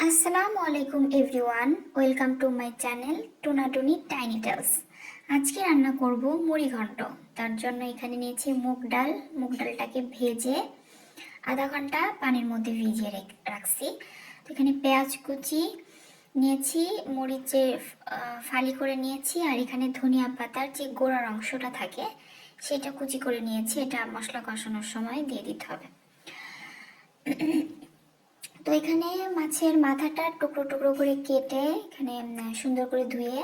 আসসালামু আলাইকুম everyone, welcome to my channel Tunatuni tiny tales. আজকে রান্না করব মুড়ি ঘন্ট। তার জন্য এখানে নিয়েছি মুগ ডাল। মুগ ডালটাকে ভেজে আধা ঘন্টা পানির মধ্যে ভিজিয়ে রাখছি। তো এখানে পেঁয়াজ কুচি নিয়েছি, মরিচের ফালি করে নিয়েছি, আর এখানে ধনিয়া পাতার যে গোড়ার অংশটা থাকে সেটা কুচি করে নিয়েছি। এটা মশলা কষানোর সময় দিয়ে দিতে হবে। তো এখানে মাছের মাথাটা টুকরো টুকরো করে কেটে এখানে সুন্দর করে ধুয়ে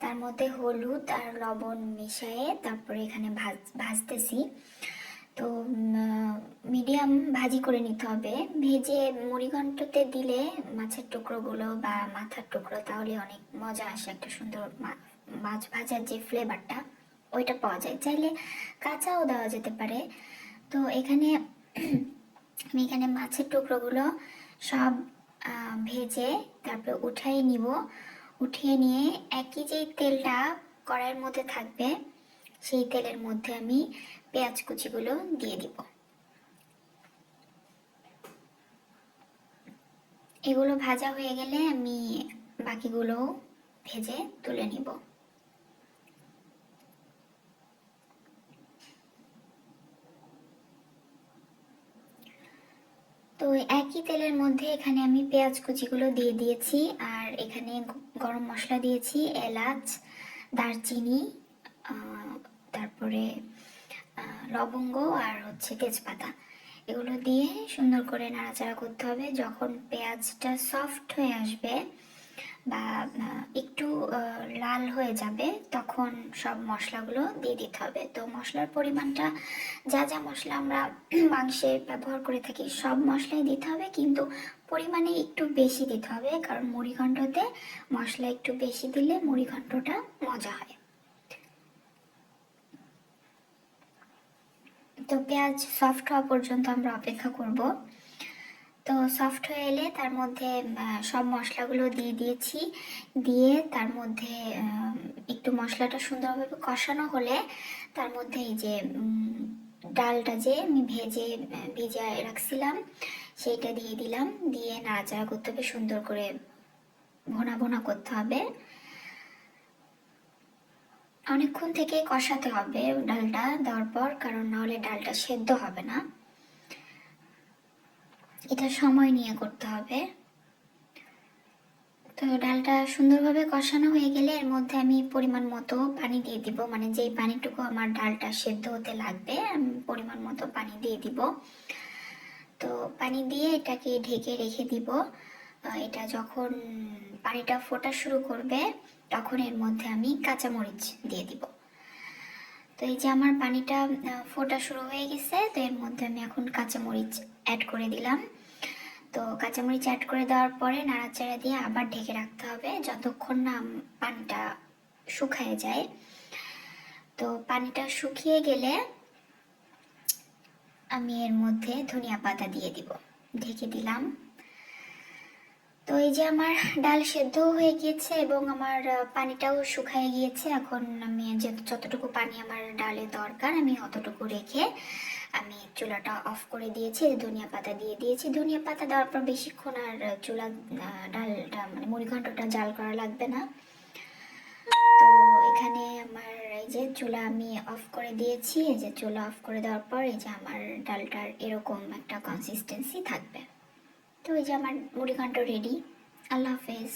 তার মধ্যে হলুদ আর লবণ মিশিয়ে তারপরে এখানে ভাজতেছি। তো মিডিয়াম ভাজি করে নিতে হবে। ভেজে মুড়িঘণ্টতে দিলে মাছের টুকরোগুলো বা মাথার টুকরো তাহলে অনেক মজা আসে, একটা সুন্দর মাছ ভাজার যে ফ্লেভারটা ওইটা পাওয়া যায়। চাইলে কাঁচাও দেওয়া যেতে পারে। তো এখানে আমি এখানে মাছের টুকরোগুলো সব ভেজে তারপরে উঠিয়ে নিব। উঠিয়ে নিয়ে একই যে তেলটা কড়াইয়ের মধ্যে থাকবে সেই তেলের মধ্যে আমি পেঁয়াজ কুচিগুলো দিয়ে দিব। এগুলো ভাজা হয়ে গেলে আমি বাকিগুলো ভেজে তুলে নিব। তো একই তেলের মধ্যে এখানে আমি পেঁয়াজ কুচিগুলো দিয়ে দিয়েছি, আর এখানে গরম মশলা দিয়েছি, এলাচ, দারচিনি, তারপরে লবঙ্গ আর তেজপাতা। এগুলো দিয়ে সুন্দর করে নাড়াচাড়া করতে হবে। যখন পেঁয়াজটা সফট হয়ে আসবে বা একটু লাল হয়ে যাবে তখন সব মশলাগুলো দিয়ে দিতে হবে। তো মশলার পরিমাণটা যা যা মশলা আমরা মাংসে ব্যবহার করে থাকি সব মশলাই দিতে হবে, কিন্তু পরিমাণে একটু বেশি দিতে হবে, কারণ মুড়িঘণ্টতে মশলা একটু বেশি দিলে মুড়িঘণ্টটা মজা হয়। তো পেঁয়াজ সফট হওয়া পর্যন্ত আমরা অপেক্ষা করব। তো সফট হয়ে এলে তার মধ্যে সব মশলাগুলো দিয়ে দিয়েছি। দিয়ে তার মধ্যে একটু মশলাটা সুন্দরভাবে কষানো হলে তার মধ্যে এই যে ডালটা যে আমি ভিজে রাখছিলাম সেইটা দিয়ে দিলাম। দিয়ে নাড়াচাড়া করতে হবে, সুন্দর করে ভোনা ভোনা করতে হবে। অনেকক্ষণ থেকে কষাতে হবে ডালটা দেওয়ার পর, কারণ নাহলে ডালটা সেদ্ধ হবে না। এটা সময় নিয়ে করতে হবে। তো ডালটা সুন্দরভাবে কষানো হয়ে গেলে এর মধ্যে আমি পরিমাণ মতো পানি দিয়ে দিব, মানে যেই পানিটুকু আমার ডালটা সেদ্ধ হতে লাগবে আমি পরিমাণ মতো পানি দিয়ে দিব। তো পানি দিয়ে এটাকে ঢেকে রেখে দিব। এটা যখন পানিটা ফোটা শুরু করবে তখন এর মধ্যে আমি কাঁচামরিচ দিয়ে দিব। তো এই যে আমার পানিটা ফোটা শুরু হয়ে গেছে, তো এর মধ্যে আমি এখন কাঁচামরিচ অ্যাড করে দিলাম। তো কাঁচামরিচ অ্যাড করে দেওয়ার পরে নাড়াচাড়া দিয়ে আবার ঢেকে রাখতে হবে যতক্ষণ না পানিটা শুকিয়ে যায়। তো পানিটা শুকিয়ে গেলে আমি এর মধ্যে ধনিয়া পাতা দিয়ে দিব। ঢেকে দিলাম। তো এই যে আমার ডাল সেদ্ধ হয়ে গিয়েছে এবং আমার পানিটাও শুকিয়ে গিয়েছে। এখন আমি যতটুকু পানি আমার ডালে দরকার আমি অতটুকু রেখে আমি চুলাটা অফ করে দিয়েছি। ধনিয়া পাতা দিয়ে দিয়েছি। ধনিয়া পাতা দেওয়ার পর বেশিক্ষণ আর ডালটা মানে মুড়িঘণ্টটা জাল করা লাগবে না। তো এখানে আমার এই যে চুলা আমি অফ করে দিয়েছি। এই যে চুলা অফ করে দেওয়ার পর এই যে আমার ডালটার এরকম একটা কনসিস্টেন্সি থাকবে। তো এই যে আমার মুড়িঘণ্ট রেডি। আল্লাহ হাফেজ।